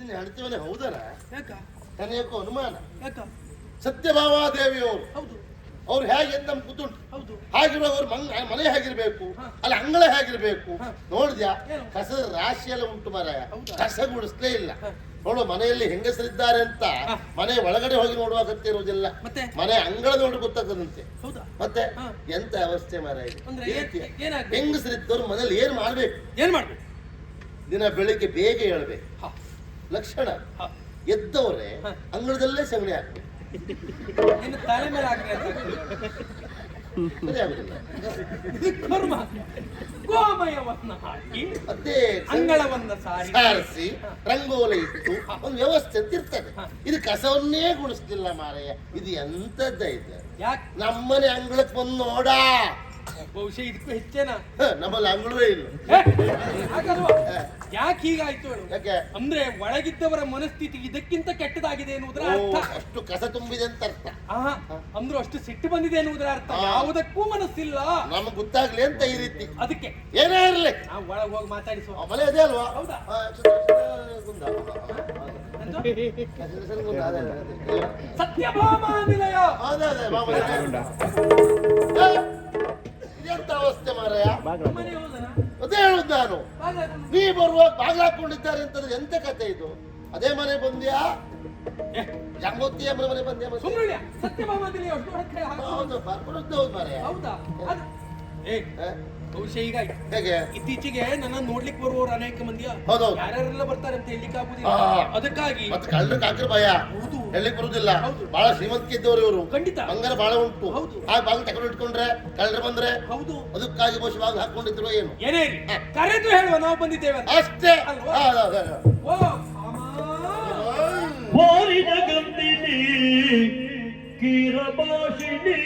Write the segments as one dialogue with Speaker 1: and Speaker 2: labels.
Speaker 1: ನಿನ್ನ ಹೆಂಡತಿವನೇ ಹೌದರ?
Speaker 2: ಯಾಕ?
Speaker 1: ನನಗೆ ಅನುಮಾನ.
Speaker 2: ಯಾಕ?
Speaker 1: ಸತ್ಯಭಾಮಾದೇವಿಯವರು
Speaker 2: ಹೌದು.
Speaker 1: ಅವ್ರು ಹೇಗೆ ಅಂತ ನಮ್ಗೆ ಗೊತ್ತುಂಟು.
Speaker 2: ಹೌದು.
Speaker 1: ಹಾಗಿರುವವರು ಮನೆ ಹೇಗಿರ್ಬೇಕು, ಅಲ್ಲ ಅಂಗಳ ಹೇಗಿರ್ಬೇಕು ನೋಡಿದ್ಯಾ? ಕಸದ ರಾಶಿ ಎಲ್ಲ ಉಂಟು ಮಾರಾಯ, ಕಸ ಗುಡಿಸ್ಲೇ ಇಲ್ಲ. ನೋಡು ಮನೆಯಲ್ಲಿ ಹೆಂಗಸರಿದ್ದಾರೆ ಅಂತ ಮನೆ ಒಳಗಡೆ ಹೋಗಿ ನೋಡುವ ಅಗತ್ಯ ಇರುವುದಿಲ್ಲ, ಮನೆ ಅಂಗಳ ನೋಡಿ ಗೊತ್ತಾಗದಂತೆ. ಮತ್ತೆ ಎಂತ ಅವಸ್ಥೆ ಮಾರಾಯ. ಹೆಂಗಸರಿದ್ದವ್ರು ಮನೇಲಿ ಏನ್ ಮಾಡ್ಬೇಕು? ದಿನ ಬೆಳಿಗ್ಗೆ ಬೇಗ ಹೇಳ್ಬೇಕು. ಲಕ್ಷಣ ಎದ್ದವರೇ ಅಂಗಳದಲ್ಲೇ ಸಗಣಿ ಹಾಕ್ಬೇಕು.
Speaker 2: ತಲೆ ಮೇಲೆ ಗೋಮಯವನ್ನ ಹಾಕಿ ಅಂಗಳವನ್ನ ಸಾರಿಸಿ
Speaker 1: ರಂಗೋಲಿ ಇಟ್ಟು ಒಂದು ವ್ಯವಸ್ಥೆ ಅಂತ ಇರ್ತದೆ. ಇದು ಕಸವನ್ನೇ ಗುಡಿಸ್ತಿಲ್ಲ ಮಾರಾಯ. ಇದು ಎಂತದ್ದ ಇದೆ? ನಮ್ಮನೆ ಅಂಗಳಕ್ಕೆ ಬಂದು ನೋಡ.
Speaker 2: ಬಹುಶಃ ಇದಕ್ಕೂ ಹೆಚ್ಚೇನಾ?
Speaker 1: ನಮ್ಮಲ್ಲಿ ಅಂಗಳವೇ ಇಲ್ಲ.
Speaker 2: ಯಾಕೆ ಹೀಗಾಯ್ತು?
Speaker 1: ಯಾಕೆ
Speaker 2: ಅಂದ್ರೆ ಒಳಗಿದ್ದವರ ಮನಸ್ಥಿತಿ ಇದಕ್ಕಿಂತ ಕೆಟ್ಟದಾಗಿದೆ ಎನ್ನುವುದರ ಅರ್ಥ.
Speaker 1: ಅಷ್ಟು ಕಸ ತುಂಬಿದೆ ಅಂತ ಅರ್ಥ.
Speaker 2: ಅಂದ್ರೆ ಅಷ್ಟು ಸಿಟ್ಟು ಬಂದಿದೆ ಎನ್ನುವುದರ ಅರ್ಥ. ಯಾವುದಕ್ಕೂ ಮನಸ್ಸಿಲ್ಲ.
Speaker 1: ನಮ್ಗೆ ಗೊತ್ತಾಗ್ಲಿ ಅಂತ ಈ ರೀತಿ.
Speaker 2: ಅದಕ್ಕೆ
Speaker 1: ಏನೇ ಇರ್ಲಿ
Speaker 2: ನಾವು ಒಳಗೆ ಹೋಗಿ ಮಾತಾಡಿಸುವ.
Speaker 1: ಮನೆ ಇದೆ ಅಲ್ವಾ?
Speaker 2: ಹೌದಾ? ಸತ್ಯಭಾಮಾ ನಿಲಯ.
Speaker 1: ಎಂತ ಅವಸ್ಥೆ ಮಾರಾಯ.
Speaker 2: ಮನೆ ಹೋದನ?
Speaker 1: ಅದೇ ಹೇಳುದು ನಾನು. ನೀ ಬರುವಾಗ ಬಾಗಿಲು ಹಾಕೊಂಡಿದ್ದಾರೆ ಅಂತಂದ್ರೆ ಎಂತ ಕತೆ ಇದು? ಅದೇ ಮನೆ ಬಂದ್ಯಾ? ಜಂಗೋತಿ ಎಂಬ ಮನೆ ಬಂದ್ಯಾ?
Speaker 2: ಸುಮ್ಮನೆ ಸತ್ಯಭಾಮಾ ನಿಲಯ.
Speaker 1: ಹೌದು ಹೌದು ಮಾರಾಯ.
Speaker 2: ಹೌದಾ? ಬಹುಶಃ ಈಗ
Speaker 1: ಹೇಗೆ
Speaker 2: ಇತ್ತೀಚೆಗೆ ನನ್ನ ನೋಡ್ಲಿಕ್ಕೆ ಬರುವವರು ಅನೇಕ ಮಂದಿಯ ಯಾರ್ಯಾರೆಲ್ಲ ಬರ್ತಾರೆ ಅಂತ ಹೇಳಲಿಕ್ಕೆ ಆಗುದಿಲ್ಲ. ಅದಕ್ಕಾಗಿ
Speaker 1: ಮತ್ತೆ ಕಳ್ಳರು ಕಾಕ್ರ ಭಯ ಹೇಳಲಿಕ್ಕೆ ಬರುದಿಲ್ಲ. ಬಹಳ ಶ್ರೀಮಂತಿಕೆ ಇದ್ದವರು ಇವರು.
Speaker 2: ಖಂಡಿತ
Speaker 1: ಬಂಗಾರ ಬಹಳ ಉಂಟು. ಆ ಬಾಗಿಲು ತಗೊಂಡು ಇಟ್ಕೊಂಡ್ರೆ ಕಳ್ಳರು ಬಂದ್ರೆ ಹೌದು ಅದಕ್ಕಾಗಿ ಬಹುಶಃ ಬಾಗಿಲು ಹಾಕೊಂಡಿದ್ರು. ಏನು
Speaker 2: ಏನೇ ಕರೆದು ಹೇಳುವ ನಾವು ಬಂದಿದ್ದೇವೆ
Speaker 1: ಅಷ್ಟೇ.
Speaker 3: ಕೀರಭಾಷಿಣಿ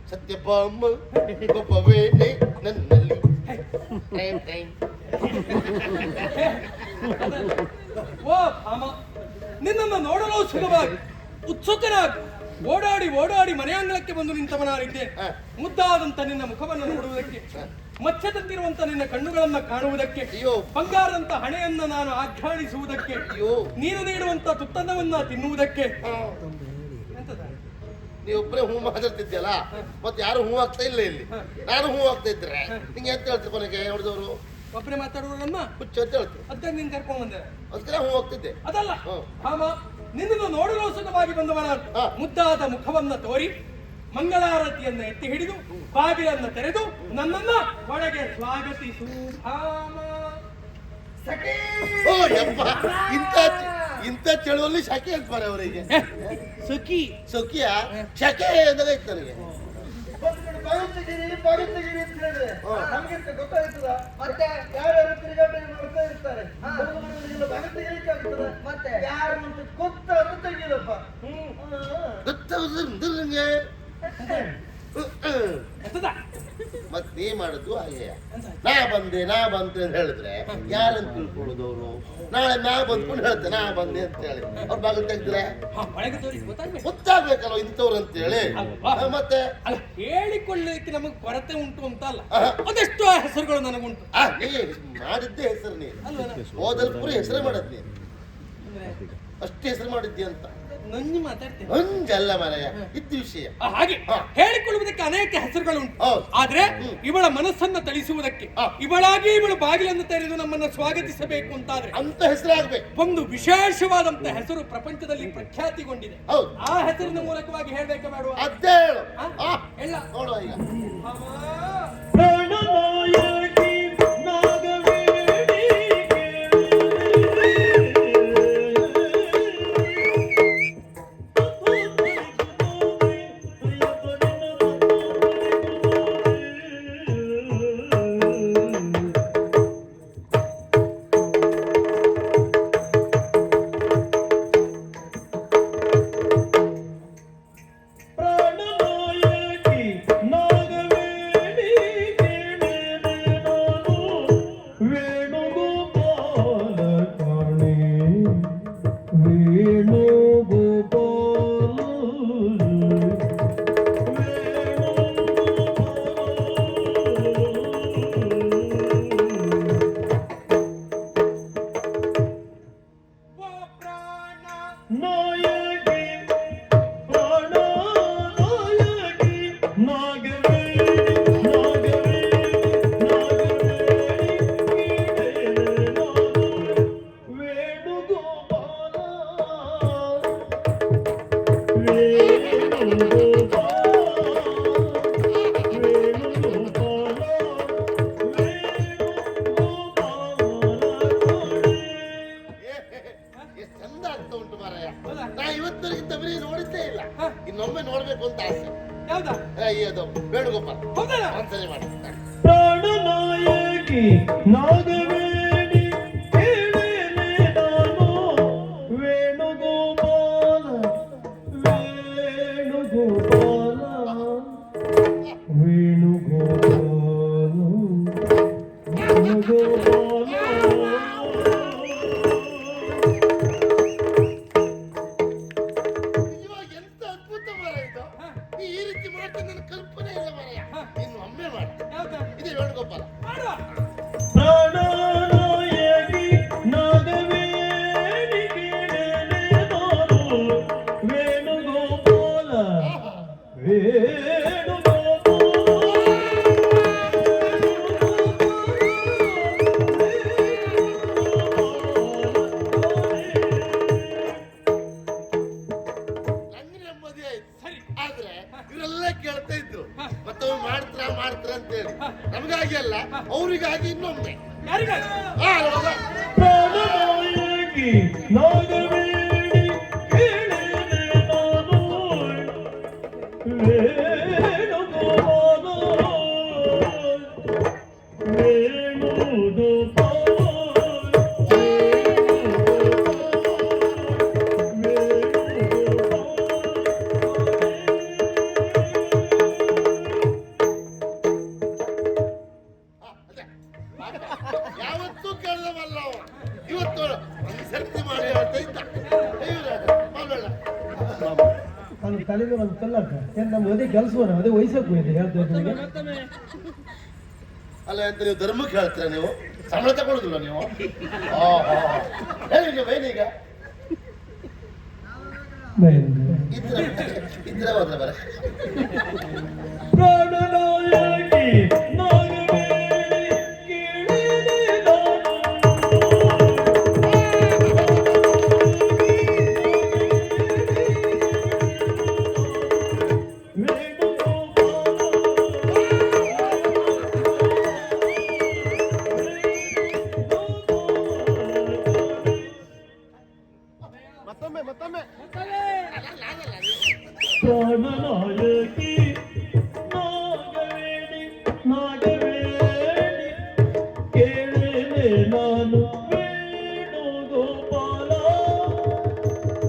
Speaker 1: ಸತ್ಯಭಾಮ ಒಬ್ಬವೇನೆ ನನ್ನಲ್ಲಿ.
Speaker 2: ನಿನ್ನನ್ನು ನೋಡಲು ಸುಲಭವಾಗಿ ಉತ್ಸುಕನಾಗಿ ಓಡಾಡಿ ಓಡಾಡಿ ಮನೆ ಅಂಗಳಕ್ಕೆ ಬಂದು ನಿಂತವನಾಗಿದ್ದೆ. ಮುದ್ದಾದಂತ ನಿನ್ನ ಮುಖವನ್ನು ನೋಡುವುದಕ್ಕೆ, ಮಚ್ಚದಂತಿರುವಂತ ನಿನ್ನ ಕಣ್ಣುಗಳನ್ನ ಕಾಣುವುದಕ್ಕೆ, ಬಂಗಾರಂತ ಹಣೆಯನ್ನ ನಾನು ಆಘ್ರಾಣಿಸುವುದಕ್ಕೆ, ನೀನು ನೀಡುವಂತ ತುತ್ತನ್ನವನ್ನ ತಿನ್ನುವುದಕ್ಕೆ.
Speaker 1: ನೀವೊಬ್ಬರೇ ಹೂ ಮಾತಾಡ್ತಿದ್ಯಲ್ಲ, ಮತ್ತೆ ಯಾರು ಹೂ ಆಗ್ತಾ ಇಲ್ಲ ಇಲ್ಲಿ. ನಾನು ಹೂ ಆಗ್ತಾ ಇದ್ರೆ ನಿಂಗೆ ಎಂತ ಹೇಳ್ತೀವಿ ಕೊನೆಗೆ ನೋಡಿದವರು?
Speaker 2: ಒಬ್ಬರೇ ಮಾತಾಡುವವರನ್ನ
Speaker 1: ಹುಚ್ಚ ಅಂತ ಹೇಳ್ತು.
Speaker 2: ಅದಕ್ಕೆ ನೀನ್ ಕರ್ಕೊಂಡ್ ಬಂದೆ.
Speaker 1: ಅದಕ್ಕೆ ನಾವು ಹೋಗ್ತಿದ್ದೆ.
Speaker 2: ಅದಲ್ಲ
Speaker 1: ಹ್ಮ್.
Speaker 2: ಭಾಮ, ನಿನ್ನನ್ನು ನೋಡಲು ಸುಖವಾಗಿ ಬಂದವ ನಾನು.
Speaker 1: ಹಾ.
Speaker 2: ಮುದ್ದಾದ ಮುಖವನ್ನ ತೋರಿ ಮಂಗಳಾರತಿಯನ್ನ ಎತ್ತಿ ಹಿಡಿದು ಬಾಗಿಲನ್ನ ತೆರೆದು ನನ್ನನ್ನ ಒಳಗೆ ಸ್ವಾಗತಿಸು ಭಾಮ. ಸಖಿ!
Speaker 1: ಓ ಯಪ್ಪ, ಇಂಥ ಚಳುವಲ್ಲಿ ಶಕೆ ಅಂತ ಬರ ಅವರಿಗೆ.
Speaker 2: ಸುಖಿ
Speaker 1: ಸುಖಿಯ ಶಕೆ ಎಂದಾಗ ಇತ್ತು ನನಗೆ.
Speaker 4: ಬಾಗುತ್ತಿದ್ದೀರಿ ಅಂತ ಹೇಳಿದ್ರೆ ನಮ್ಗಿಂತ ಗೊತ್ತಾಗ್ತದ? ಮತ್ತೆ ಯಾರ್ಯಾರು ತಿರುಗಾಟ ಮಾಡ್ತಾ ಇರ್ತಾರೆ, ಬಾಗುತ್ತಿಗೆ ಆಗ್ತದ. ಮತ್ತೆ ಯಾರು ಅಂತ ಗೊತ್ತಾದ್ರೂ ತೆಗಿಲಪ್ಪ.
Speaker 1: ಗೊತ್ತಾಗುದು ನಿಂಗೆ.
Speaker 2: ಎತ್ತದ
Speaker 1: ಮತ್ ನೀ ಮಾಡುದು ಹಾಗೆ. ನಾ ಬಂದೆ ಅಂತ ಹೇಳಿದ್ರೆ ಯಾರಂತ ತಿಳ್ಕೊಳ್ಳೋದು ಅವರು? ನಾಳೆ ನಾ ಬಂದ್ಕೊಂಡು ಹೇಳ್ತೆ ನಾ ಬಂದೆ ಅಂತ ಹೇಳಿ ಅವ್ರ ಬಾಗಿಲು ತೆಗ್ದ್ರೆ
Speaker 2: ಒಳಗೆ ತೋರಿಸಿ ಗೊತ್ತಾಗ್ಬೇಕು.
Speaker 1: ಗೊತ್ತಾಗ್ಬೇಕಲ್ಲ ಇಂಥವ್ರು ಅಂತ ಹೇಳಿ. ಮತ್ತೆ
Speaker 2: ಅಲ್ಲ, ಹೇಳಿಕೊಳ್ಳಲಿಕ್ಕೆ ನಮಗೆ ಕೊರತೆ ಉಂಟು ಅಂತ ಅಲ್ಲ,
Speaker 1: ಆಹಾ.
Speaker 2: ಅದೆಷ್ಟೋ ಹೆಸರುಗಳು ನನಗುಂಟು
Speaker 1: ನೀ ಮಾಡಿದ್ದೆ ಹೆಸರು ನೀನು.
Speaker 2: ಅಲ್ವೇನ?
Speaker 1: ಹೋದಲ್ಲಿ ಪುರಿ ಹೆಸರೇ ಮಾಡದ್ ನೀನು.
Speaker 2: ಅಂದ್ರೆ
Speaker 1: ಅಷ್ಟೇ ಹೆಸರು ಮಾಡಿದ್ದಿ ಅಂತ
Speaker 2: ನಂಜಿ ಮಾತಾಡ್ತೇನೆ.
Speaker 1: ಹಂಗಲ್ಲ ಮಾರಾಯ, ಇದ್ದ ವಿಷಯ.
Speaker 2: ಹಾಗೆ
Speaker 1: ಹಾ.
Speaker 2: ಹೇಳಿಕೊಳ್ಳುವುದಕ್ಕೆ ಅನೇಕ ಹೆಸರುಗಳುಂಟು.
Speaker 1: ಹೌದು.
Speaker 2: ಆದ್ರೆ ಇವಳ ಮನಸ್ಸನ್ನ ತಳಿಸುವುದಕ್ಕೆ
Speaker 1: ಹಾ.
Speaker 2: ಇವಳಾಗಿ ಇವಳು ಬಾಗಿಲನ್ನು ತೆರೆದು ನಮ್ಮನ್ನ ಸ್ವಾಗತಿಸಬೇಕು ಅಂತಾದ್ರೆ
Speaker 1: ಅಂತ ಹೆಸರಾಗ್ಬೇಕು.
Speaker 2: ಒಂದು ವಿಶೇಷವಾದಂತ ಹೆಸರು ಪ್ರಪಂಚದಲ್ಲಿ ಪ್ರಖ್ಯಾತಿಗೊಂಡಿದೆ.
Speaker 1: ಹೌದು.
Speaker 2: ಆ ಹೆಸರಿನ ಮೂಲಕವಾಗಿ ಹೇಳ್ಬೇಕಾ ಬೇಡುವ?
Speaker 1: ಅದೇ ಹೇಳು.
Speaker 2: ಹಾ? ಎಲ್ಲ
Speaker 1: ನೋಡುವ ಈಗ.
Speaker 3: ಪ್ರಾಣನಾಯಕಿ ನಾಗವೇಣಿ
Speaker 1: ಎಷ್ಟು ಚಂದ ಆಗ್ತಾ ಉಂಟು ಮಾರಾಯ. ನಾ ಇವತ್ತರಿಗಿಂತ ಬರೀ ನೋಡಿದ್ದೇ ಇಲ್ಲ. ಇನ್ನೊಮ್ಮೆ ನೋಡ್ಬೇಕು ಅಂತ ಆಸೆ.
Speaker 2: ಯಾವ್ದಾ?
Speaker 1: ಅದು ವೇಣುಗೋಪಾಲ್.
Speaker 2: ಹೌದಲ್ಲ?
Speaker 1: ಒಂದ್ಸರಿ ಮಾಡಿ.
Speaker 3: ಪ್ರಾಣನಾಯಕಿ ನಾಗವೇಣಿ ಕೇಳೇನೆ ನಾನು ವೇಣುಗೋಪಾಲ ವೇಣುಗೋಪಾಲ ವೇಣುಗೋಪಾಲ ವೇಣುಗೋಪಾಲ.
Speaker 1: ನಿಜವಾಗಿ ಎಂತ ಅದ್ಭುತ ಮಾರಾಯ ಇದು. ನೀ ಈ ರೀತಿ ಮಾಡ್ತೀನಿ ನನ್ನ ಕಲ್ಪನೆ ಇಲ್ಲ ಮಾರಾಯ. ಇನ್ನು ಒಮ್ಮೆ ಮಾಡಿ.
Speaker 2: ಯಾವ್ದಾ?
Speaker 1: ಇದು ವೇಣುಗೋಪಾಲ.
Speaker 2: ಮಾಡುವ.
Speaker 3: ಪ್ರಾಣನಾಯಕಿ ನಾಗವೇಣಿ ಕೇಳೇನೆ ನಾನು ವೇಣುಗೋಪಾಲ
Speaker 1: ನಂಗೆ ನೆಮ್ಮದಿ ಆಯ್ತು.
Speaker 2: ಸರಿ.
Speaker 1: ಆದ್ರೆ ಇವರೆಲ್ಲ ಕೇಳ್ತಾ ಇದ್ರು ಮತ್ತೊಮ್ಮೆ ಮಾಡ್ತಾರ ಅಂತ ಹೇಳಿ. ನಮಗಾಗಿ ಅಲ್ಲ, ಅವರಿಗಾಗಿ ಇನ್ನೊಮ್ಮೆ.
Speaker 2: ಯಾರಿಗಾಗಿ?
Speaker 1: ಹೌದಾ?
Speaker 3: ಪ್ರಾಣನಾಯಕಿ ನಾಗವೇಣಿ ಕೇಳೇನೆ ನಾನು ವೇಣುಗೋಪಾಲ ವೇಣುಗೋಪಾಲ
Speaker 1: ಅದೇ. ಯಾವತ್ತೂ ಕೇಳದವಲ್ಲ ಅವ. ಇವತ್ತು ಸರ್ತಿ ಮಾಡಿ ಹೇಳ್ತಾ ಇದ್ದ. ಇವ್ರೆ, ಮಾಡ್ಬೇಡ.
Speaker 4: ನಾನು ತಲೆಗೆ ಒಂದು ಕಲ್ಲಕ್ಕ ನಮ್ಮ ಅದೇ ಕೆಲಸವನ್ನ ಅದೇ ವಯಸ್ಸಕ್ಕೆ ಹೋಗಿದೆ ಹೇಳ್ತಾ ಇದ್ದೀನಿ.
Speaker 1: ಅಲ್ಲ ಅಂತ ನೀವು ಧರ್ಮಕ್ಕೆ ಹೇಳ್ತೀರ, ನೀವು ಸಂಬಳ ತಗೊಳುದಿಲ್ಲ ನೀವು. ಹೇಳಿ ನೀವು ಏನೀಗ ಇದ್ರೆ ಹೋದ್ರೆ ಬರ.
Speaker 3: ಪ್ರಾಣನಾಯಕಿ ನಾಗವೇಣಿ ಕೇಳೇನೆ ನಾನು ವೇಣುಗೋಪಾಲ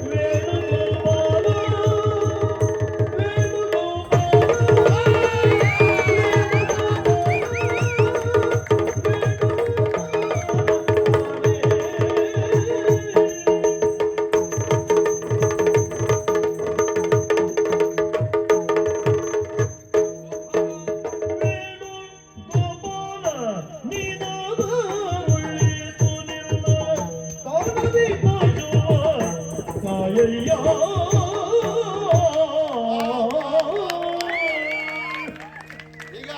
Speaker 3: ವೇಣುಗೋಪಾಲ
Speaker 1: ಈಗ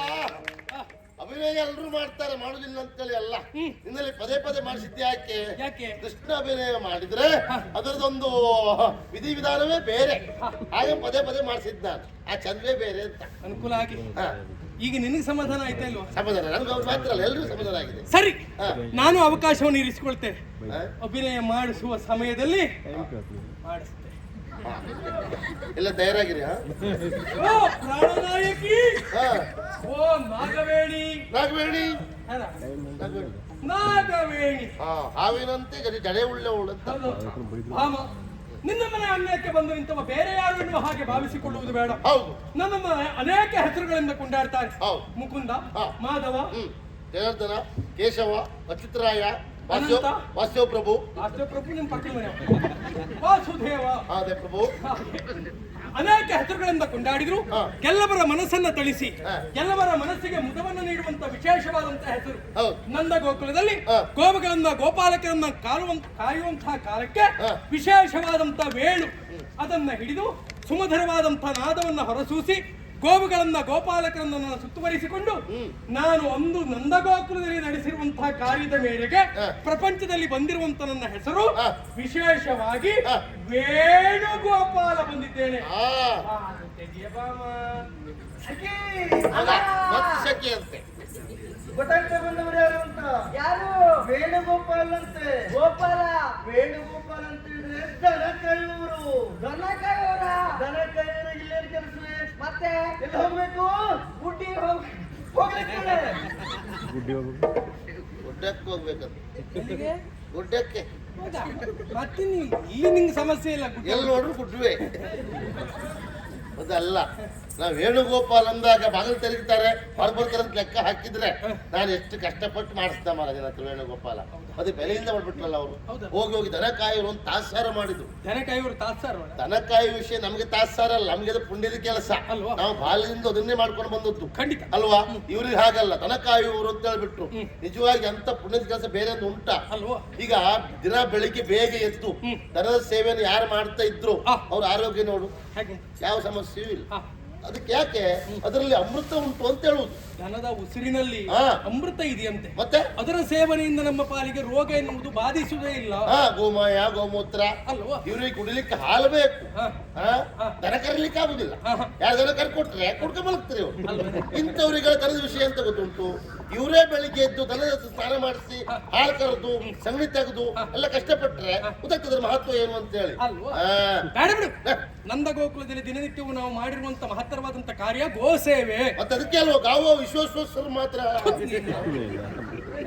Speaker 1: ಅಭಿನಯ ಎಲ್ಲರೂ ಮಾಡ್ತಾರೆ, ಮಾಡುದಿಲ್ಲ ಅಂತೇಳಿ ಅಲ್ಲ. ನಿನ್ನಲ್ಲಿ ಪದೇ ಪದೇ ಮಾಡಿಸಿದ್ದೆ ಯಾಕೆ?
Speaker 2: ಯಾಕೆ?
Speaker 1: ಕೃಷ್ಣ ಅಭಿನಯ ಮಾಡಿದ್ರೆ ಅದರದೊಂದು ವಿಧಿವಿಧಾನವೇ ಬೇರೆ, ಹಾಗೆ ಪದೇ ಪದೇ ಮಾಡಿಸಿದ್ದ ನಾನು. ಆ ಚಂದ್ರೇ ಬೇರೆ ಅಂತ
Speaker 2: ಅನುಕೂಲ ಆಗಿ
Speaker 1: ಹಾ.
Speaker 2: ಈಗ ನಿನಗೆ ಸಮಾಧಾನ ಆಯ್ತಾ ಇಲ್ವಾ?
Speaker 1: ಸಮಾಧಾನ ನನ್ಗೆ ಅವ್ರು ಮಾತ್ರ ಅಲ್ಲ, ಎಲ್ಲರಿಗೂ ಸಮಾಧಾನ ಆಗಿದೆ.
Speaker 2: ಸರಿ,
Speaker 1: ಹಾ.
Speaker 2: ನಾನು ಅವಕಾಶವನ್ನು ಇರಿಸಿಕೊಳ್ತೇನೆ.
Speaker 1: ಹಾ?
Speaker 2: ಅಭಿನಯ ಮಾಡಿಸುವ ಸಮಯದಲ್ಲಿ ಮಾಡಿಸ್ತೇನೆ.
Speaker 1: ಎಲ್ಲ ತಯಾರಾಗಿರಿ? ಹಾ?
Speaker 2: ಓ ಪ್ರಾಣನಾಯಕಿ,
Speaker 1: ಹಾ.
Speaker 2: ಓ ನಾಗವೇಣಿ,
Speaker 1: ನಾಗವೇಣಿ
Speaker 2: ಅಲ್ಲ,
Speaker 1: ನಾಗವೇಣಿ.
Speaker 2: ನಾಗವೇಣಿ.
Speaker 1: ಹಾ, ಹಾವಿನಂತೆ ಗಡಿ ಜಡೆ ಉಳ್ಳವಳು ಅಂತ.
Speaker 2: ಹೌದು. ಭಾಮ, ನಿನ್ನ ಮನೆ ಅನ್ಯಕ್ಕೆ ಬಂದು ನಿಂತವ ಬೇರೆ ಯಾರು ಎನ್ನುವ ಹಾಗೆ ಭಾವಿಸಿಕೊಳ್ಳುವುದು ಬೇಡ.
Speaker 1: ಹೌದು.
Speaker 2: ನನ್ನ ಅನೇಕ ಹೆಸರುಗಳಿಂದ ಕೊಂಡಾಡ್ತಾರೆ.
Speaker 1: ಹೌದು.
Speaker 2: ಮುಕುಂದ,
Speaker 1: ಹಾ.
Speaker 2: ಮಾಧವ,
Speaker 1: ಜನಾರ್ದನ, ಕೇಶವ, ಅಚ್ಯುತರಾಯ,
Speaker 2: ಅನಂತ,
Speaker 1: ವಾಸುದೇವ ಪ್ರಭು,
Speaker 2: ಪ್ರಭು ನಿಮ್ಮ ಪಕ್ಕದ ಮನೆ, ವಾಸುದೇವ,
Speaker 1: ಅದೇ ಪ್ರಭು.
Speaker 2: ಅನೇಕ ಹೆಸರುಗಳಿಂದ ಕೊಂಡಾಡಿದ್ರು.
Speaker 1: ಹಾ.
Speaker 2: ಕೆಲವರ ಮನಸ್ಸನ್ನ ತಳಿಸಿ
Speaker 1: ಹಾ.
Speaker 2: ಕೆಲವರ ಮನಸ್ಸಿಗೆ ಮುದವನ್ನು ನೀಡುವಂತ ವಿಶೇಷವಾದಂತಹ ಹೆಸರು.
Speaker 1: ಹೌದು.
Speaker 2: ನಂದ ಗೋಕುಲದಲ್ಲಿ
Speaker 1: ಹಾ.
Speaker 2: ಗೋವುಗಳನ್ನ ಗೋಪಾಲಕರನ್ನ ಕಾಯುವಂತಹ ಕಾಲಕ್ಕೆ
Speaker 1: ಹಾ.
Speaker 2: ವಿಶೇಷವಾದಂತಹ ವೇಣು ಅದನ್ನ ಹಿಡಿದು ಸುಮಧುರವಾದಂತಹ ನಾದವನ್ನ ಹೊರಸೂಸಿ ಗೋವುಗಳನ್ನ ಗೋಪಾಲಕರನ್ನ ನಾನು ಸುತ್ತುವರಿಸಿಕೊಂಡು ನಾನು ಒಂದು ನಂದಗೋಕುಲದಲ್ಲಿ ನಡೆಸಿರುವಂತಹ ಕಾರ್ಯದ ಮೇರೆಗೆ
Speaker 1: ಹಾ. ಪ್ರಪಂಚದಲ್ಲಿ
Speaker 2: ಬಂದಿರುವಂತ ನನ್ನ ಹೆಸರು
Speaker 1: ಹಾ.
Speaker 2: ವಿಶೇಷವಾಗಿ
Speaker 1: ಹಾ.
Speaker 2: ವೇಣುಗೋಪಾಲ ಬಂದಿದ್ದೇನೆ.
Speaker 1: ಆ,
Speaker 2: ಆ, ತೆಗೆಯ ಬಾಮ. ಸಖಿ.
Speaker 1: ಅಲ್ಲ, ಮತ್ತೆ ಶಕೆ ಅಂತೆ.
Speaker 4: ಗೊತ್ತಾಗ್ತಾ ಬಂದವರು ಯಾರು ಅಂತ?
Speaker 5: ಯಾರು?
Speaker 4: ವೇಣುಗೋಪಾಲ್ ಅಂತೆ.
Speaker 5: ಗೋಪಾಲ.
Speaker 4: ವೇಣುಗೋಪಾಲ್ ಅಂತ ಹೇಳಿದ್ರೆ ದನ ಕಾಯುವವರು.
Speaker 5: ದನ ಕಾಯೋರ?
Speaker 4: ದನ ಕಾಯುವವರಿಗೆ ಇಲ್ಲೇನು ಕೆಲಸವೇ?
Speaker 5: ಮತ್ತೆ
Speaker 4: ಎಲ್ಲಿ ಹೋಗ್ಬೇಕು?
Speaker 5: ಗುಡ್ಡಿ
Speaker 4: ಹೋಗ್ಲಿಕ್ಕೆ
Speaker 1: ಗುಡ್ಡಕ್ಕೆ ಹೋಗ್ಬೇಕಂತ.
Speaker 5: ಎಲ್ಲಿಗೆ?
Speaker 1: ಗುಡ್ಡಕ್ಕೆ
Speaker 2: ಹೌದಾ? ಮತ್ತೆ ನೀವು ಇಲ್ಲಿ ನಿಂಗೆ ಸಮಸ್ಯೆ ಇಲ್ಲ.
Speaker 1: ಎಲ್ಲಿ ನೋಡ್ರು ಗುಡ್ಡುವೆ. ಅದಲ್ಲ, ನಾವು ವೇಣುಗೋಪಾಲ್ ಅಂದಾಗ ಬಾಗಿಲು ತೆರೀತಾರೆ ಹೊರಬರ್ತಾರೆ ಅಂತ ಲೆಕ್ಕ ಹಾಕಿದ್ರೆ ನಾನು ಎಷ್ಟು ಕಷ್ಟಪಟ್ಟು ಮಾಡಿಸ್ದ ಮಹಾರಾಜ ಹತ್ರ ವೇಣುಗೋಪಾಲ. ಅದು ಬೆಲೆಯಿಂದ ಮಾಡ್ಬಿಟ್ರಲ್ಲ ಅವರು.
Speaker 2: ಹೌದಾ?
Speaker 1: ಹೋಗಿ ಹೋಗಿ ದನ ಕಾಯೋರು ಒಂದು ತಾತ್ಸಾರ ಮಾಡಿದ್ರು.
Speaker 2: ದನ ಕಾಯೋರು ತಾತ್ಸಾರ
Speaker 1: ದನ ಕಾಯುವ ವಿಷಯ ನಮ್ಗೆ ತಾತ್ಸಾರ ಅಲ್ಲ, ನಮ್ಗೆ ಅದು ಪುಣ್ಯದ ಕೆಲಸ
Speaker 2: ಅಲ್ವಾ?
Speaker 1: ನಾವು ಬಾಲ್ಯದಿಂದ ಅದನ್ನೇ ಮಾಡ್ಕೊಂಡು ಬಂದದ್ದು.
Speaker 2: ಖಂಡಿತ.
Speaker 1: ಅಲ್ವಾ? ಇವ್ರಿಗೆ ಹಾಗಲ್ಲ, ದನ ಕಾಯುವವರು ಅಂತ ಹೇಳ್ಬಿಟ್ರು. ನಿಜವಾಗಿ ಅಂತ ಪುಣ್ಯದ ಕೆಲಸ ಬೇರೆ ಒಂದು ಉಂಟಾ?
Speaker 2: ಅಲ್ವಾ?
Speaker 1: ಈಗ ದಿನ ಬೆಳಿಗ್ಗೆ ಬೇಗ ಎದ್ದು ದನದ ಸೇವೆಯನ್ನು ಯಾರು ಮಾಡ್ತಾ ಇದ್ರು ಅವ್ರ ಆರೋಗ್ಯ ನೋಡು,
Speaker 2: ಹಾಗೆ
Speaker 1: ಯಾವ ಸಮಸ್ಯೆಯೂ ಇಲ್ಲ.
Speaker 2: ಹಾ.
Speaker 1: ಅದಕ್ಕೆ ಯಾಕೆ? ಅದರಲ್ಲಿ ಅಮೃತ ಉಂಟು ಅಂತ ಹೇಳುವುದು.
Speaker 2: ದನದ ಉಸಿರಿನಲ್ಲಿ
Speaker 1: ಹಾ.
Speaker 2: ಅಮೃತ ಇದೆಯಂತೆ.
Speaker 1: ಮತ್ತೆ
Speaker 2: ಅದರ ಸೇವನೆಯಿಂದ ನಮ್ಮ ಪಾಲಿಗೆ ರೋಗ ಎನ್ನುವುದು ಬಾಧಿಸುವುದೇ ಇಲ್ಲ.
Speaker 1: ಗೋಮಯ ಗೋಮೂತ್ರ
Speaker 2: ಅಲ್ವಾ?
Speaker 1: ಇವ್ರಿಗೆ ಕುಡಿಲಿಕ್ಕೆ ಹಾಲು ಬೇಕು.
Speaker 2: ಹಾ.
Speaker 1: ದನ ಕರೀಲಿಕ್ಕೆ ಆಗುದಿಲ್ಲ.
Speaker 2: ಹಾ.
Speaker 1: ಯಾರು ದನ ಕರ್ಕೊಟ್ರೆ ಕುಡ್ಕೊಂಡ್ ಮಲಗ್ತಾರೆ ಇವ್ರು. ಇಂಥವ್ರಿಗೆ ದನದ ವಿಷಯ ಅಂತ ಗೊತ್ತುಂಟು. ಇವರೇ ಬೆಳಿಗ್ಗೆ ಎದ್ದು ದನದ ಸ್ನಾನ ಮಾಡಿಸಿ ಹಾಲು ಕರೆದು ಸಗಣಿ ತೆಗೆದು ಎಲ್ಲ ಕಷ್ಟಪಟ್ರೆ ಗೊತ್ತಾಗ್ತದ್ರ ಮಹತ್ವ ಏನು ಅಂತ ಹೇಳಿ.
Speaker 2: ಅಲ್ವಾ? ಬೇಡ ಬಿಡು. ನಂದ ಗೋಕುಲದಲ್ಲಿ ದಿನನಿತ್ಯವೂ ನಾವು ಮಾಡಿರುವಂತ ಮಹತ್ತರವಾದಂತ ಕಾರ್ಯ ಗೋ ಸೇವೆ.
Speaker 1: ಮತ್ತೆ ಅದಕ್ಕೆ ಅಲ್ವಾ ಗಾವೋ ವಿಶ್ವೇಶ್ವರರು ಮಾತ್ರ.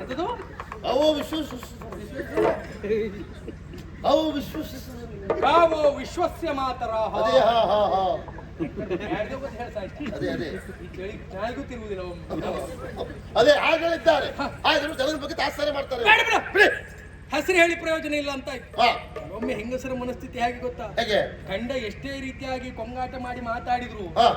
Speaker 2: ಅದದು
Speaker 1: ಗಾವೋ ವಿಶ್ವೇಶ್ವರ ಗಾವೋ ವಿಶ್ವೇಶ್ವರ
Speaker 2: ಗಾವೋ ವಿಶ್ವಸ್ಯ ಮಾತರಾಹ.
Speaker 1: ಅದೇ ಹಾ ಹಾ ಹಾ
Speaker 2: ಯಾರ್ದೋ ಗೊತ್ತು ಹೇಳ್ತಾ ಇದ್ದೆ.
Speaker 1: ಅದೇ ಅದೇ
Speaker 2: ಈ ಕೇಳಿ ನನಗೂ ತಿರುವುದಿಲ್ಲ ಒಮ್ಮೆ.
Speaker 1: ಅದೇ ಹಾಗಳಿದ್ದಾರೆ. ಹಾಗೆ ಜನರ ಬಗ್ಗೆ ತಾತ್ಸಾರ ಮಾಡ್ತಾರೆ.
Speaker 2: ಬೇಡ ಬಿಡು.
Speaker 1: ಬಿಡಿ.
Speaker 2: ಹೆಸರು ಹೇಳಿ ಪ್ರಯೋಜನ ಇಲ್ಲ ಅಂತ ಆಯ್ತು.
Speaker 1: ಹಾ,
Speaker 2: ಒಮ್ಮೆ ಹೆಂಗಸರ ಮನಸ್ಥಿತಿ ಹೇಗೆ ಗೊತ್ತಾ?
Speaker 1: ಹೇಗೆ?
Speaker 2: ಗಂಡ ಎಷ್ಟೇ ರೀತಿಯಾಗಿ ಕೊಂಗಾಟ ಮಾಡಿ ಮಾತಾಡಿದ್ರು
Speaker 1: ಹಾ,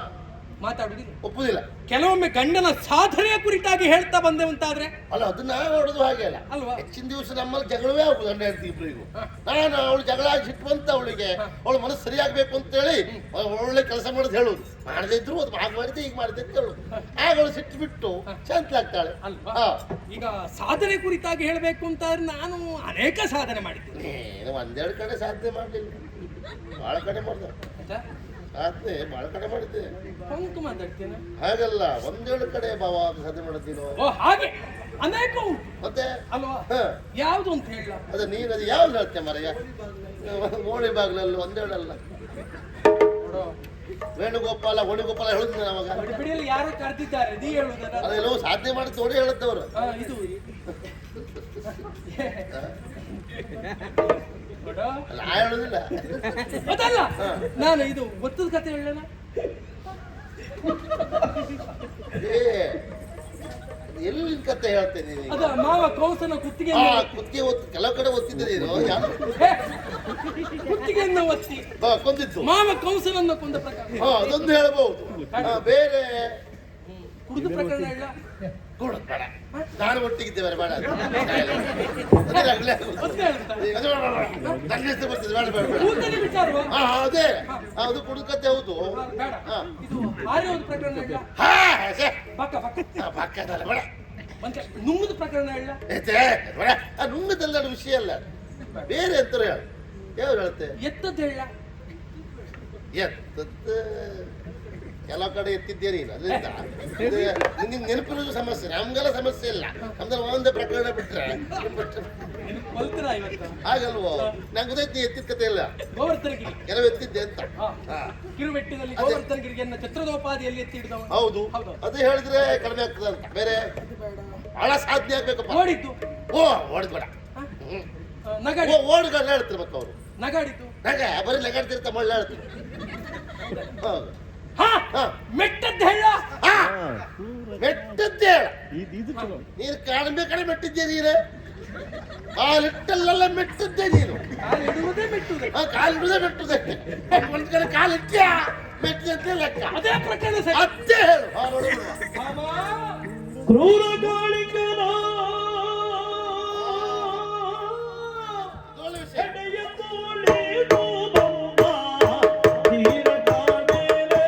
Speaker 2: ಮಾತಾಡುದಿಲ್ಲ.
Speaker 1: ಒಪ್ಪುದಿಲ್ಲ.
Speaker 2: ಕೆಲವೊಮ್ಮೆ ಗಂಡನ ಸಾಧನೆಯ ಕುರಿತಾಗಿ ಹೇಳ್ತಾ ಬಂದೆವಂತಾದ್ರೆ
Speaker 1: ಅಲ್ಲ, ಅದನ್ನ ನೋಡುದು ಹಾಗೆ ಅಲ್ಲ.
Speaker 2: ಅಲ್ವಾ?
Speaker 1: ಹೆಚ್ಚಿನ ದಿವಸ ನಮ್ಮಲ್ಲಿ ಜಗಳವೇ ಆಗುದು ಗಂಡ ಹೆಂಡತಿ ಇಬ್ರಿಗೂ. ನಾನು ಅವಳು ಜಗಳ ಆಗಿ ಸಿಟ್ಟುವಂತ ಅವಳಿಗೆ ಅವಳ ಮನಸ್ಸು ಸರಿಯಾಗಬೇಕು ಅಂತ ಹೇಳಿ ಒಳ್ಳೆ ಕೆಲಸ ಮಾಡೋದು ಹೇಳುದು. ಮಾಡದೇ ಇದ್ರು ಅದು ಹಾಗೆ ಮಾಡಿದೆ ಈಗ ಮಾಡಿದೆ ಅಂತ ಹೇಳುದು. ಆಗ ಅವಳು ಸಿಟ್ಟು ಬಿಟ್ಟು ಶಾಂತಲಾಗ್ತಾಳೆ.
Speaker 2: ಅಲ್ವಾ?
Speaker 1: ಹಾ.
Speaker 2: ಈಗ ಸಾಧನೆ ಕುರಿತಾಗಿ ಹೇಳಬೇಕು ಅಂತಾದ್ರೆ ನಾನು ಅನೇಕ ಸಾಧನೆ ಮಾಡಿದ್ದೀನಿ.
Speaker 1: ನೀನು ಒಂದೆರಡು ಕಡೆ ಸಾಧನೆ ಮಾಡಲಿಲ್ಲ, ಬಹಳ ಕಡೆ ಮಾಡ್ದ.
Speaker 2: ಆಯ್ತಾ?
Speaker 1: ಸಾಧನೆ ಬಹಳ ಕಡೆ ಮಾಡಿದ್ದೆ.
Speaker 2: ಕೊಂಕು ಮಾತಾಡ್ತೇನೆ.
Speaker 1: ಹಾಗಲ್ಲ, ಒಂದೆರಡು ಕಡೆ ಬಾವ ಸಾಧನೆ ಮಾಡಿದ್ದೀನೋ.
Speaker 2: ಓ ಹಾಗೆ ಅನೇಕ ಉಂಟು
Speaker 1: ಮತ್ತೆ
Speaker 2: ಅಲ್ವಾ?
Speaker 1: ಹಾ,
Speaker 2: ಯಾವುದು ಅಂತ ಹೇಳ?
Speaker 1: ಅದು ನೀನು ಅದು ಯಾವ್ದು ಹೇಳ್ತೆ ಮರೆಯ? ಮೋಳಿ ಬಾಗ್ಲಲ್ಲ ಒಂದೆರಡಲ್ಲ.
Speaker 2: ನೋಡು,
Speaker 1: ವೇಣುಗೋಪಾಲ ಗೋಪಾಲ ಹೇಳುದು ಅವಾಗ.
Speaker 2: ಬಿಡಿಯಲ್ಲಿ ಯಾರೋ ಕರೆದಿದ್ದಾರೆ, ನೀ ಹೇಳುವುದಲ್ಲ.
Speaker 1: ಅದೆಲ್ಲವೂ ಸಾಧನೆ ಮಾಡಿ ತೋಡಿ ಹೇಳುತ್ತವರು.
Speaker 2: ಇದು ನೋಡ
Speaker 1: ಅಲ್ಲ ಆ ಹೇಳುದಿಲ್ಲ.
Speaker 2: ಅದಲ್ಲ ನಾನು ಇದು ಗೊತ್ತದ ಕತೆ ಹೇಳೋಣ.
Speaker 1: ಏ ಎಲ್ಲಿ ಕತೆ ಹೇಳ್ತೇನೆ ನೀನು?
Speaker 2: ಅದ ಮಾವ ಕೌಸನ ಕುತ್ತಿಗೆ
Speaker 1: ಕುತ್ತಿಗೆ ಒತ್ತಿ ಕೆಲವು ಕಡೆ ಒತ್ತಿದ್ದೆ ನೀನು.
Speaker 2: ಕುತ್ತಿಗೆಯನ್ನು ಒತ್ತಿ
Speaker 1: ಕೊಂದಿದ್ದು
Speaker 2: ಮಾವ ಕೌಸನನ್ನು ಕೊಂದ ಪ್ರಕರಣ.
Speaker 1: ಅದೊಂದು ಹೇಳ್ಬಹುದು. ಬೇರೆ
Speaker 2: ಕುಡಿದ ಪ್ರಕರಣ ಹೇಳ.
Speaker 1: ಕೊಡೋದು ಬೇಡ, ನಾನು ಒಟ್ಟಿಗಿದ್ದೇವೆ ಬೇಡ.
Speaker 2: ಮತ್ತೆ ಹೇಳ್ತಾ
Speaker 1: ನನ್ನ ಹೆಸರು ಬರ್ತದೆ, ಬೇಡ ಬೇಡ ಬೇಡ.
Speaker 2: ಕೂತಲ್ಲಿ ವಿಚಾರವಾ?
Speaker 1: ಅದೇ ಅದು ಕುಡುಕತ್ತೆ ಹೌದು.
Speaker 2: ಬೇಡ ಇದು ಆರ್ಯೋದು ಪ್ರಕರಣ ಹೇಳ. ಪಕ್ಕ ಪಕ್ಕ
Speaker 1: ಪಕ್ಕದಲ್ಲ ಬೇಡ.
Speaker 2: ಮತ್ತೆ ನುಂಗುದ ಪ್ರಕರಣ ಹೇಳ.
Speaker 1: ಬೇಡ, ಆ ನುಂಗದಲ್ಲ ವಿಷಯ ಅಲ್ಲ, ಬೇರೆ ಎಂತ ಹೇಳ. ಯಾವ ಹೇಳುತ್ತೆ?
Speaker 2: ಎತ್ತದ್ದು ಹೇಳ.
Speaker 1: ಎತ್ತದ್ದು ಕೆಲವು ಕಡೆ ಎತ್ತಿದ್ದೇ ನೀನು. ಅಲ್ಲಿಂದ ನಿಮ್ಗೆ ನೆನಪಿರೋದು ಸಮಸ್ಯೆ, ನಮ್ಗೆಲ್ಲ ಸಮಸ್ಯೆ ಇಲ್ಲ. ನಮ್ದಲ್ಲಿ ಒಂದೇ ಪ್ರಕರಣ ಬಿಟ್ರೆ
Speaker 2: ಬಲ್ತರ ಇವತ್ತು
Speaker 1: ಹಾಗಲ್ವೋ? ನಂಗೆ ಗೊತ್ತಾಯ್ತು ನೀ ಎತ್ತಿದ ಕತೆ ಇಲ್ಲ,
Speaker 2: ಗೋವರ್ಧನಗಿರಿ
Speaker 1: ಕೆಲವು ಎತ್ತಿದ್ದೆ ಅಂತ.
Speaker 2: ಕಿರುಬೆಟ್ಟಿನಲ್ಲಿ ಗೋವರ್ಧನಗಿರಿಯನ್ನು ಛತ್ರದೋಪಾದಿಯಲ್ಲಿ ಎತ್ತಿ ಹಿಡಿದವ.
Speaker 1: ಹೌದು, ಅದು ಹೇಳಿದ್ರೆ ಕಡಿಮೆ ಆಗ್ತದೆ ಅಂತ. ಬೇರೆ ಬಹಳ ಸಾಧನೆ ಆಗ್ಬೇಕಪ್ಪ.
Speaker 2: ಓಡಿದ್ದು
Speaker 1: ಓಡಿದ್ ಬೇಡ.
Speaker 2: ನಗಾಡಿ
Speaker 1: ಓಡ್ಗಲ್ಲ ಹೇಳ್ತಾರೆ ಮತ್ತೆ ಅವರು.
Speaker 2: ನಗಾಡಿದ್ದು
Speaker 1: ನಗ ಬರೀ ನಗಾಡ್ತಿರ್ತ ಮಳ್ಳ ಹೇಳ್ತಾರೆ. ಹೌದು,
Speaker 2: ಮೆಟ್ಟದ್ದು ಹೇಳ.
Speaker 1: ಮೆಟ್ಟದ್ದೇ ಹೇಳ. ನೀನು ಕಾಣಬೇ ಕಡೆ ಮೆಟ್ಟಿದ್ದೆ ನೀನು. ಕಾಲಿಟ್ಟಲ್ಲೆಲ್ಲ ಮೆಟ್ಟದ್ದೇ ನೀನು.
Speaker 2: ಕಾಲಿಡುವುದೇ ಮೆಟ್ಟುವುದೇ.
Speaker 1: ಕಾಲಿಡುವುದೇ ಮೆಟ್ಟುದೇ. ಒಂದ್ ಕಡೆ ಕಾಲಿಟ್ಟ್ಯಾ ಮೆಟ್ಟಿದಂತೆ ಲೆಕ್ಕ.
Speaker 2: ಅದೇ ಪ್ರಕರಣ ಸರಿ.
Speaker 1: ಅದೇ ಹೇಳು.
Speaker 3: ಕ್ರೂರ ಕಾಳಿಂಗನ ಹೆಡೆಯ ತುಳಿದು ಬೊಮ್ಮ ತೀರ ಕಾಣೆಲೆ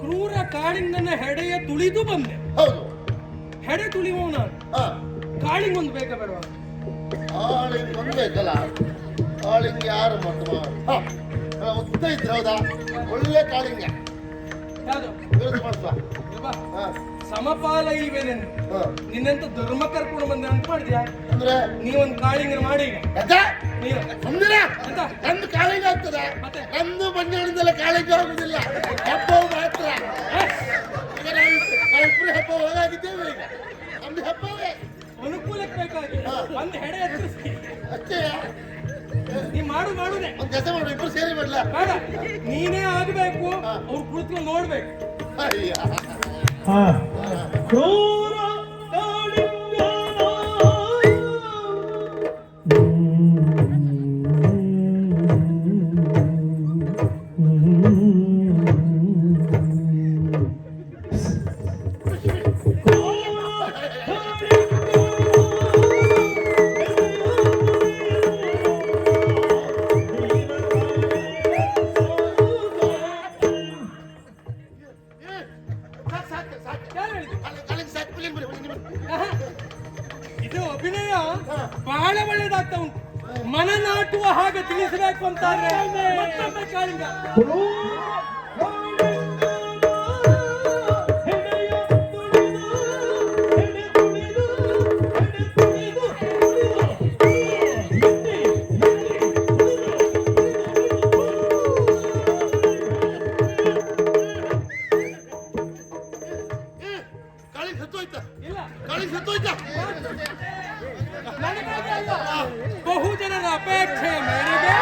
Speaker 2: ಕ್ರೂರ ಕಾಳಿಂಗನ ಹೆಡೆಯ ತುಳಿದು ಬಂದೆ.
Speaker 1: ಹೌದು,
Speaker 2: ಹೆಡೆ ತುಳಿಯುವ ನಾನು. ಕಾಳಿಂಗ್ ಒಂದು ಬೇಕ ಬೇಡ?
Speaker 1: ಕಾಳಿಂಗ್ ಒಂದು ಬೇಕಲ್ಲ. ಕಾಳಿಂಗ್ ಯಾರು ಮತ್ತು ಉದ್ದ ಇದ್ರೆ ಹೌದಾ? ಒಳ್ಳೆ ಕಾಳಿಂಗ
Speaker 2: ಯಾವುದು
Speaker 1: ವಿರೋಧ ಮಾಡುವ.
Speaker 2: ಸಮಪಾಲ ಇವೆ ನಿನ್ನಂತ ಧರ್ಮ ಕರ್ಕೊಂಡು ಬಂದೆ ಅಂತ ಮಾಡಿದ್ಯಾ?
Speaker 1: ಅಂದ್ರೆ
Speaker 2: ನೀವೊಂದು ಕಾಳಿಂಗ ಮಾಡಿ ನೀನು
Speaker 1: ಸುಂದರ
Speaker 2: ಎಂತ?
Speaker 1: ನಂದು ಕಾಳಿಂಗ ಆಗ್ತದೆ.
Speaker 2: ಮತ್ತೆ?
Speaker 1: ನಂದು ಬಂದಿದ್ದೆಲ್ಲ ಕಾಳಿಂಗ ಆಗುದಿಲ್ಲ, ಹಬ್ಬವು ಮಾತ್ರ. ನಾವಿಬ್ರು ಹಬ್ಬ ಹೋಗಾಗಿದ್ದೇವೆ ಈಗ. ನಮ್ದು ಹಬ್ಬವೇ
Speaker 2: ಅನುಕೂಲಕ್ಕೆ ಬೇಕಾಗಿ ಒಂದು ಹೆಡೆ ಎತ್ತರಿಸಿ
Speaker 1: ಅಷ್ಟೇ.
Speaker 2: ನೀ ಮಾಡುದೇ
Speaker 1: ಒಂದ್ ಕೆಲಸ ಮಾಡು, ಇಬ್ರು ಸೇರಿ ಬಿಡ್ಲ.
Speaker 2: ಬೇಡ, ನೀನೇ ಆಗಬೇಕು. ಅವ್ರು ಕುಳಿತು ನೋಡ್ಬೇಕು.
Speaker 1: ಅಯ್ಯ
Speaker 3: ಕ್ರೂರ ಕಾಳಿಂಗನ
Speaker 2: ಇದು ಅಭಿನಯ ಬಹಳ ಒಳ್ಳೇದಾಗ್ತಾ ಉಂಟು. ಮನ ನಾಟುವ ಹಾಗೆ ತಿಳಿಸಬೇಕು ಅಂತಾದ್ರೆ ಮತ್ತೊಮ್ಮೆ ಕಾಳಿಂಗ.
Speaker 1: ಕಾಳಿಂಗ್ ಸತ್ತೋಯ್ತಾ?
Speaker 2: ಇಲ್ಲ,
Speaker 1: ಕಾಳಿಂಗ್ ಸತ್ತೋಯ್ತಾ?
Speaker 2: ನನಗಾಗಿ ಅಲ್ಲ, ಬಹುಜನರ ಅಪೇಕ್ಷೆಯ ಮೇರೆಗೆ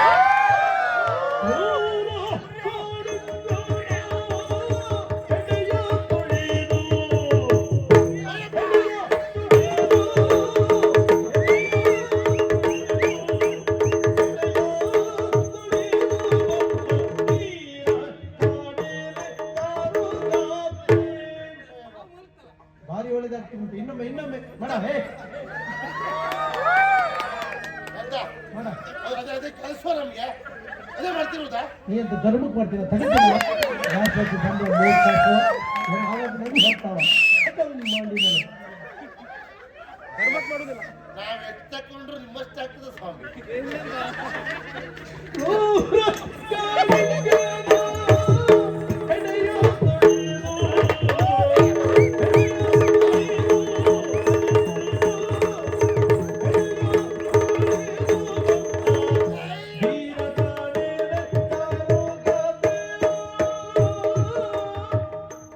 Speaker 4: ಭಾರಿ ಒಳ್ಳೇದಾಗ್ತದೆ. ಇನ್ನೊಮ್ಮೆ
Speaker 3: ಮತ್ತೊಮ್ಮೆ
Speaker 4: ಮಾಡ ಹೇ
Speaker 1: ಆಯ್ತಾ
Speaker 4: ಮಾಡ.
Speaker 1: ಅದೇ ಅದೇ ಕಲಿಸುವ ನಮ್ಗೆ ಅದೇ ಮಾಡ್ತಿರೋದಾ
Speaker 4: ನೀ ಅಂತ ಧರ್ಮಕ್ಕೆ ಮಾಡ್ತೀರ ತಗೊಂಡಿಲ್ಲ ರಾಷ್ಟ್ರಕ್ಕೆ ಬಂದು 3 ತಾಸು ಆವಾಗ ನನಗೆ ಹೇಳ್ತಾವ ಮಾಡಿ
Speaker 1: ನಾವ್ ಎಷ್ಟು ತಕೊಂಡ್ರು ನಿಮ್ಮಷ್ಟು ಆಗ್ತದೆ ಸ್ವಾಮಿ.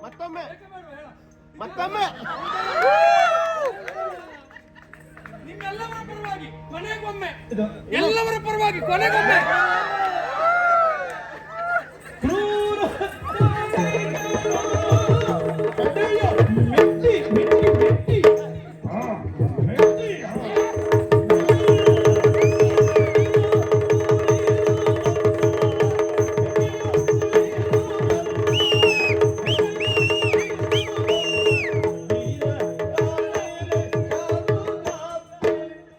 Speaker 1: ಮತ್ತೊಮ್ಮೆ ಮತ್ತೊಮ್ಮೆ
Speaker 2: ನಿಮ್ಮೆಲ್ಲವರ ಪರವಾಗಿ ಕೊನೆಗೊಮ್ಮೆ, ಎಲ್ಲವರ ಪರವಾಗಿ ಕೊನೆಗೊಮ್ಮೆ.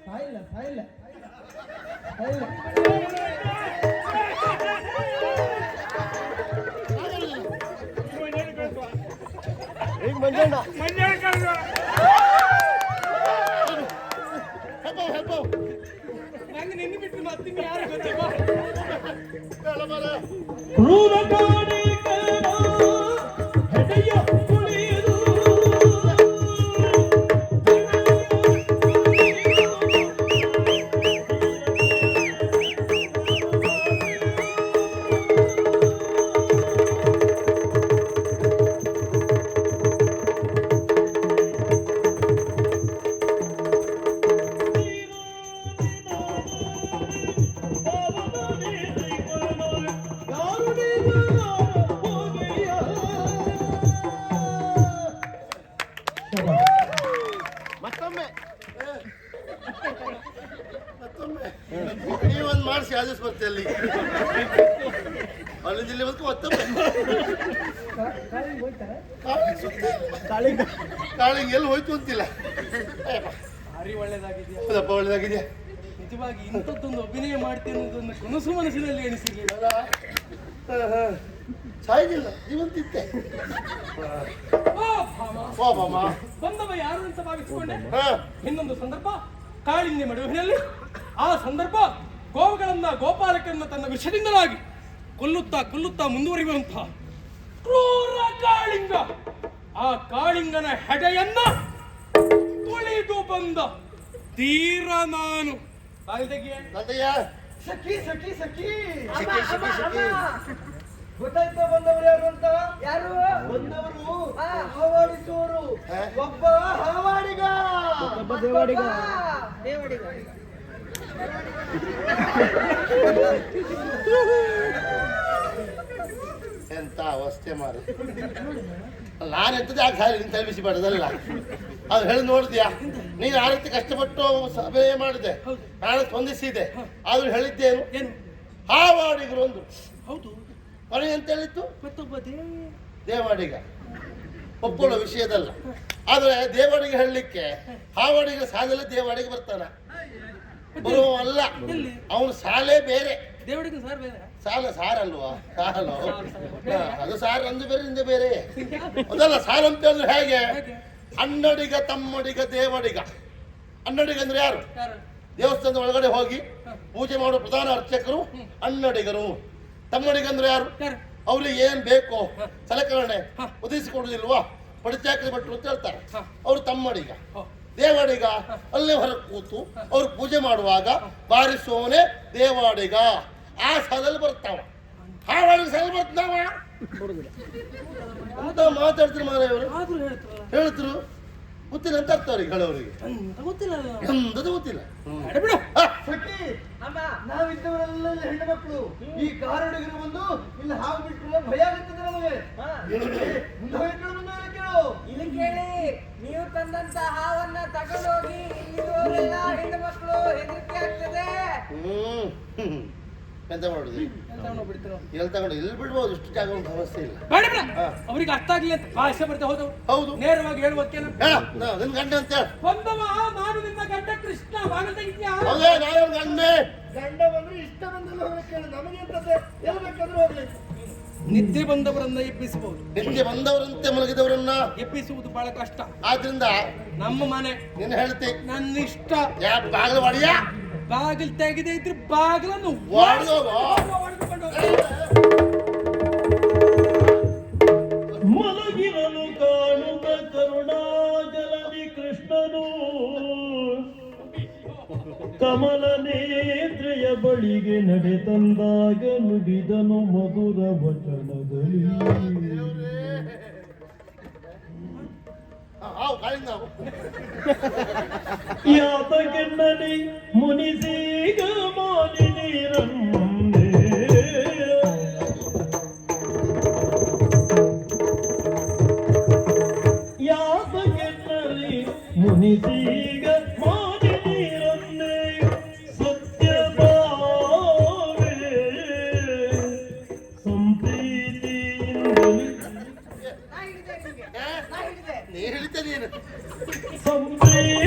Speaker 4: ಸಾಯಿಲ್ಲ ಸಾಯಿಲ್ಲ ಸಾಯಿಲ್ಲ
Speaker 1: ಈಗ ಮಂಜಣ್ಣ ಹೆಬ್ಬ
Speaker 2: ನಂಗೆ ನಿನ್ನ ಬಿಟ್ಟು ಮತ್ತೆ ಯಾರು ಗೊತ್ತಿಲ್ಲ.
Speaker 1: ಹೇಳ ಮರ
Speaker 3: ಕ್ರೂರ ಕಾಣಿಕನ ಹೆಡೆಯ ಕುಳಿದು
Speaker 1: ಮತ್ತೊಮ್ಮೆ ಮತ್ತೊಮ್ಮೆ ನೀವೊಂದು ಮಾಡಿಸಿ ಆದೇಶ ಬರ್ತೀಯ ಅಲ್ಲಿ ಅಲ್ಲಿಂದ ಇಲ್ಲಿ ಬಂದು ಮತ್ತೊಮ್ಮೆ
Speaker 4: ಕಾಲಿಗೆ ಹೋಯ್ತಾರೆ
Speaker 1: ಕಾಳಿಂಗ್ ಎಲ್ಲಿ ಹೋಯ್ತು ಅಂತಿಲ್ಲ.
Speaker 2: ಭಾರಿ ಒಳ್ಳೇದಾಗಿದೆಯಾ.
Speaker 1: ಹೌದಪ್ಪ ಒಳ್ಳೇದಾಗಿದೆಯಾ.
Speaker 2: ನಿಜವಾಗಿ ಇಂಥದ್ದೊಂದು ಅಭಿನಯ ಮಾಡ್ತೇನೆ ಅನ್ನೋದನ್ನು ಕನಸು ಮನಸ್ಸಿನಲ್ಲಿ ಎಣಿಸಿರ್ಲಿಲ್ಲ.
Speaker 1: ಸಾಯ್ದಿಲ್ಲ ಜೀವಂತಿದ್ದೆ.
Speaker 2: ಓ ಭಾಮ,
Speaker 1: ಓ ಬಾಮ
Speaker 2: ಬಂದವ ಯಾರು ಅಂತ ಭಾವಿಸಿಕೊಂಡೆ.
Speaker 1: ಹಾ
Speaker 2: ಇನ್ನೊಂದು ಸಂದರ್ಭ ಕಾಳಿಂದಿ ಮಡುವಿನಲ್ಲಿ, ಆ ಸಂದರ್ಭ ಗೋವುಗಳನ್ನ ಗೋಪಾಲಕರನ್ನ ತನ್ನ ವಿಷದಿಂದಲಾಗಿ ಕೊಲ್ಲುತ್ತಾ ಮುಂದುವರಿಯುವಂತಹ ಕ್ರೂರ ಕಾಳಿಂಗ. ಆ ಕಾಳಿಂಗನ ಹೆಡೆಯನ್ನ ತುಳಿದು ಬಂದ ತೀರ ನಾನು. ಕಾಲ್ದೆಗೆ
Speaker 1: ನಂದಯ್ಯ
Speaker 4: ಸಖಿ ಸಖಿ ಸಖಿ
Speaker 1: ಸಿಕ್ಕಿ ಸಿಕ್ಕಿ ಸಿಕ್ಕಿ
Speaker 4: ಗೊತ್ತಾಯ್ತಾ ಬಂದವರು ಯಾರು ಅಂತ?
Speaker 5: ಯಾರು?
Speaker 4: ಬಂದವರು
Speaker 5: ಹಾ.
Speaker 4: ಹಾವಾಡಿಸುವರು.
Speaker 1: ಹಾ?
Speaker 4: ಒಬ್ಬ ಹಾವಾಡಿಗ
Speaker 5: ದೇವಡಿಗ.
Speaker 1: ಎಂತ ಅವಸ್ಥೆ ಮಾರಿ. ನಾನು ಎಂತದ್ದು ಯಾಕೆ ಸಾರಿ ನಿಂತ ಬಿಸಿ ಮಾಡೋದಲ್ಲ. ಅದು ಹೇಳಿ ನೋಡಿದ್ಯಾ ನೀನು ಆ ರೀತಿ ಕಷ್ಟಪಟ್ಟು ಸಭೆ ಮಾಡಿದೆ, ನಾನು ಸ್ಪಂದಿಸಿದೆ. ಆದ್ರೂ ಹೇಳಿದ್ದೇನು
Speaker 2: ಏನು?
Speaker 1: ಹಾವಾಡಿಗರು ಒಂದು
Speaker 2: ಹೌದು.
Speaker 1: ಕೊನೆ ಅಂತ ಹೇಳಿತ್ತು
Speaker 2: ಮತ್ತೊಬ್ಬ
Speaker 1: ದೇವಾಡಿಗ. ಒಪ್ಕೊಳ್ಳೋ ವಿಷಯದಲ್ಲ. ಆದ್ರೆ ದೇವಾಡಿಗೆ ಹೇಳಲಿಕ್ಕೆ ಹಾವಾಡಿಗ ಸಾಲಲ್ಲಿ ದೇವಾಡಿಗೆ ಬರ್ತಾನ ಬರುವಲ್ಲ. ಅವನು ಸಾಲೇ ಬೇರೆ.
Speaker 2: ದೇವಡಿಗ ಸಾರ್ ಬೇರೆ.
Speaker 1: ಸಾಲ ಸಾರಲ್ವಾ? ಸಾಲು ಅದು ಸಾರ ಅಂದು ಬೇರೆ ಇಂದ ಬೇರೆ ಅದಲ್ಲ. ಸಾಲ ಅಂತ ಹೇಳಿದ್ರೆ ಹೇಗೆ? ಅನ್ನಡಿಗ ತಮ್ಮಡಿಗ ದೇವಡಿಗ. ಅನ್ನಡಿಗ ಅಂದ್ರೆ ಯಾರು?
Speaker 2: ಯಾರು?
Speaker 1: ದೇವಸ್ಥಾನದ ಒಳಗಡೆ ಹೋಗಿ ಪೂಜೆ ಮಾಡುವ ಪ್ರಧಾನ ಅರ್ಚಕರು ಅನ್ನಡಿಗರು. ತಮ್ಮಡಿಗ ಅಂದ್ರೆ ಯಾರು?
Speaker 2: ಯಾರು?
Speaker 1: ಅವ್ರಿಗೆ ಏನ್ ಬೇಕು ಸಲಕರಣೆ ಒದಗಿಸಿಕೊಡುದಿಲ್ವಾ ಪಡಿಚಾಕರಿ ಭಟ್ರು ಅಂತ ಹೇಳ್ತಾರೆ. ಅವ್ರು ತಮ್ಮಡಿಗ. ದೇವಾಡಿಗ ಅಲ್ಲೇ ಹೊರಗೆ ಕೂತು ಅವ್ರು ಪೂಜೆ ಮಾಡುವಾಗ ಬಾರಿಸೋನೆ ದೇವಾಡಿಗ. ಆ ಸಾಲಲ್ಲಿ ಬರ್ತಾವ. ಹಾವಾಡಿಗೆ ಸಾಲ ಬರ್ತಾವ ಅಂತ ಮಾತಾಡ್ತಾರೆ ಮಾರ ಇವರು.
Speaker 2: ಆದ್ರೂ ಹೇಳ್ತಾರಲ್ಲ.
Speaker 1: ಹೇಳ್ತರು ಗೊತ್ತಿಲ್ಲ ಅಂತ ಅರ್ಥ ಅವ್ರಿಗೆ ಹೇಳೋರಿಗೆ.
Speaker 2: ಅಂತ ಗೊತ್ತಿಲ್ಲ ಅಲ್ಲ.
Speaker 1: ಎಂದದು ಗೊತ್ತಿಲ್ಲ.
Speaker 2: ಅರೆ ಬಿಡು.
Speaker 4: ಸಖಿ
Speaker 5: ಅಮ್ಮ,
Speaker 4: ನಾವಿದ್ದವರೆಲ್ಲ ಹೆಣ್ಣು ಮಕ್ಕಳು. ಈ ಕಾರಡಿಗರು ಬಂದು ಇಲ್ಲಿ ಹಾವು ಬಿಟ್ರೆ ಭಯ ಆಗುತ್ತದೆ ನಮಗೆ.
Speaker 5: ಹಾ.
Speaker 4: ಮುಂದೆ ಹೋಗ್ಕೊಳ್ಳು, ಮುಂದೆ ಹೋಗ್ಕೊಳ್ಳು.
Speaker 5: ಇಲ್ಲಿ ಕೇಳಿ, ನೀವು ತಂದಂತ ಹಾವನ್ನ ತಗೊಂಡೋಗಿ ಇಲ್ಲಿರುವವರೆಲ್ಲ ಹೆಣ್ಣು ಮಕ್ಕಳು ಹೆದರಿಕೆ ಆಗ್ತದೆ.
Speaker 1: ಎಂತ ಮಾಡುದು
Speaker 2: ಎಂತವನ್ನೋ ಬಿಡ್ತೀರೋ?
Speaker 1: ಎಲ್ಲಿ ತಗೊಂಡು ಎಲ್ಲಿ ಬಿಡ್ಬೋದು, ಇಷ್ಟು ಜಾಗ ಉಂಟು, ಸಮಸ್ಯೆ ಇಲ್ಲ.
Speaker 2: ಬೇಡ ಬೇಡ,
Speaker 1: ಹಾ.
Speaker 2: ಅವರಿಗೆ ಅರ್ಥ ಆಗ್ಲಿ ಅಂತ ಭಾಷೆ ಬರ್ತಾ ಹೋದವು.
Speaker 1: ಹೌದು
Speaker 2: ನೇರವಾಗಿ ಹೇಳುವಕ್ಕೇನು?
Speaker 1: ಹೇಳ, ನಿನ್ ಗಂಡ ಅಂತ ಹೇಳ.
Speaker 2: ಬಂದವ ನಾನು ನಿನ್ನ ಗಂಡ ಕೃಷ್ಣ ಬಾಗಲ್ ತೆಗಿದ್ಯಾ?
Speaker 1: ಹೌದೇ ನಾನು ಗಂಡೆ.
Speaker 4: ಗಂಡ ಬಂದ್ರೆ ಇಷ್ಟ ಬಂದಲ್ಲ ಹೋಗ್ಲಿಕ್ಕೆ ಹೇಳಿ, ನಮಗೆ ಎಂತದ್ದೆ, ಎಲ್ಲಿ ಬೇಕಾದ್ರೂ ಹೋಗ್ಲಿ.
Speaker 2: ನಿದ್ದೆ ಬಂದವರನ್ನ ಎಬ್ಬಿಸಬಹುದು,
Speaker 1: ನಿತ್ಯ ಬಂದವರಂತೆ ಮಲಗಿದವರನ್ನ
Speaker 2: ಎಬ್ಬಿಸುವುದು ಬಹಳ ಕಷ್ಟ.
Speaker 1: ಆದ್ರಿಂದ
Speaker 2: ನಮ್ಮ ಮನೆ
Speaker 1: ನೀನು ಹೇಳ್ತಿ
Speaker 2: ನನ್ನ ಇಷ್ಟ.
Speaker 1: ಯಾ ಬಾಗಿಲು ಒಡೆಯ
Speaker 2: ಬಾಗಿಲು ತೆಗೆದೇ ಇದ್ರೆ ಬಾಗಿಲನ್ನು
Speaker 1: ಒಡೆದೋಗು.
Speaker 2: ಹೊಡೆದುಕೊಂಡು ಹೋಗು.
Speaker 3: ಮಲಗಿರಲು ಕಾಣುತ್ತ ಕರುಣಾಜಲದಿ ಕೃಷ್ಣನು ಕಮಲ ನೇತ್ರೆಯ ಬಳಿಗೆ ನಡೆ ತಂದಾಗ ನುಡಿದನು ಮಧುರ ವಚನದಲ್ಲಿ.
Speaker 1: ಹಾವು ಕಾಳಿಂದ
Speaker 3: ಯಾತಕೆನ್ನಲಿ ಮುನಿಸಿ